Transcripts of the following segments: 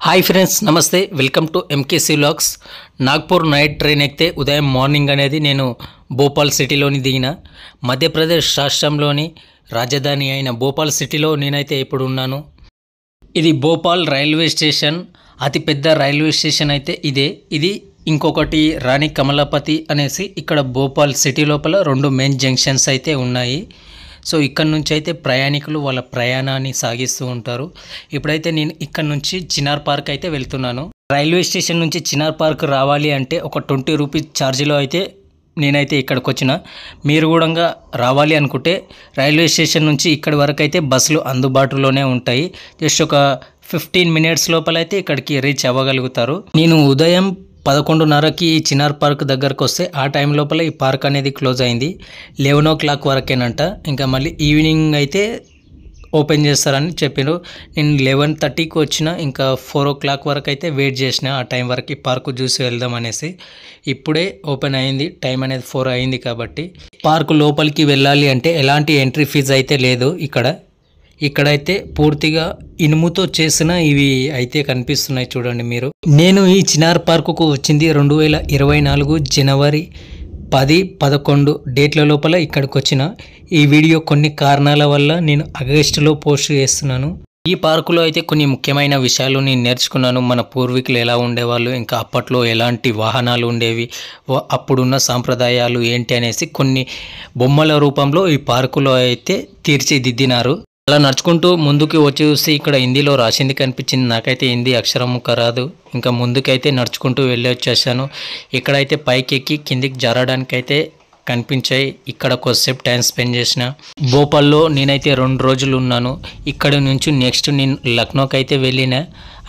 Hi friends, నమస్తే. Welcome to MKC vlogs. Nagpur night train ఎక్కితే ఉదయం మార్నింగ్ అనేది నేను భోపాల్ సిటీలోని దిగిన. మధ్యప్రదేశ్ రాష్ట్రంలోని రాజధాని అయిన భోపాల్ సిటీలో నేనైతే ఇప్పుడు ఉన్నాను. ఇది భోపాల్ రైల్వే స్టేషన్. అతిపెద్ద రైల్వే స్టేషన్ అయితే ఇదే. ఇది ఇంకొకటి రాణి కమలాపతి అనేసి ఇక్కడ భోపాల్ సిటీ లోపల రెండు మెయిన్ జంక్షన్స్ అయితే ఉన్నాయి. సో ఇక్కడ నుంచి అయితే ప్రయాణికులు వాళ్ళ ప్రయాణాన్ని సాగిస్తూ ఉంటారు. ఇప్పుడైతే నేను ఇక్కడ నుంచి చినార్ పార్క్ అయితే వెళ్తున్నాను. రైల్వే స్టేషన్ నుంచి చినార్ పార్క్ రావాలి అంటే ఒక 20 రూపీస్ ఛార్జీలో అయితే నేనైతే ఇక్కడికి వచ్చిన. మీరు కూడా రావాలి అనుకుంటే రైల్వే స్టేషన్ నుంచి ఇక్కడి వరకు అయితే బస్సులు అందుబాటులోనే ఉంటాయి. జస్ట్ ఒక 15 మినిట్స్ లోపల అయితే ఇక్కడికి రీచ్ అవ్వగలుగుతారు. నేను ఉదయం 11:30కి చినార్ పార్క్ దగ్గరకు వస్తే ఆ టైం లోపల ఈ పార్క్ అనేది క్లోజ్ అయింది. 11 o'clock వరకేనంట. ఇంకా మళ్ళీ ఈవినింగ్ అయితే ఓపెన్ చేస్తారని చెప్పారు. నేను 11:30కి వచ్చిన. ఇంకా 4 o'clock వరకు అయితే వెయిట్ చేసిన. ఆ టైం వరకు ఈ పార్కు చూసి వెళ్దాం అనేసి. ఇప్పుడే ఓపెన్ అయింది. టైం అనేది 4 అయింది కాబట్టి. పార్కు లోపలికి వెళ్ళాలి అంటే ఎలాంటి ఎంట్రీ ఫీజు అయితే లేదు. ఇక్కడైతే పూర్తిగా ఇనుముతో చేసిన ఇవి అయితే కనిపిస్తున్నాయి చూడండి మీరు. నేను ఈ చినార్ పార్కుకు వచ్చింది 2024 జనవరి 10, 11 డేట్ల లోపల ఇక్కడికి వచ్చిన. ఈ వీడియో కొన్ని కారణాల వల్ల నేను ఆగస్టులో పోస్ట్ చేస్తున్నాను. ఈ పార్కులో అయితే కొన్ని ముఖ్యమైన విషయాలు నేను నేర్చుకున్నాను. మన పూర్వీకులు ఎలా ఉండేవాళ్ళు, ఇంకా అప్పట్లో ఎలాంటి వాహనాలు ఉండేవి, అప్పుడున్న సాంప్రదాయాలు ఏంటి అనేసి కొన్ని బొమ్మల రూపంలో ఈ పార్కులో అయితే తీర్చిదిద్దినారు. అలా నడుచుకుంటూ ముందుకు వచ్చి చూసి ఇక్కడ హిందీలో రాసింది కనిపించింది. నాకైతే హిందీ అక్షరం రాదు. ఇంకా ముందుకైతే నడుచుకుంటూ వెళ్ళి వచ్చేసాను. ఇక్కడైతే పైకి ఎక్కి కిందికి జారడానికైతే కనిపించాయి. ఇక్కడ కొద్దిసేపు టైం స్పెండ్ చేసిన. భోపాల్లో నేనైతే 2 రోజులు ఉన్నాను. ఇక్కడ నుంచి నెక్స్ట్ నేను లక్నోకి అయితే వెళ్ళిన.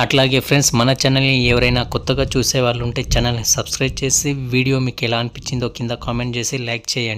అట్లాగే ఫ్రెండ్స్, మన ఛానల్ని ఎవరైనా కొత్తగా చూసే వాళ్ళు ఉంటే ఛానల్ని సబ్స్క్రైబ్ చేసి వీడియో మీకు ఎలా అనిపించిందో కింద కామెంట్ చేసి లైక్ చేయండి.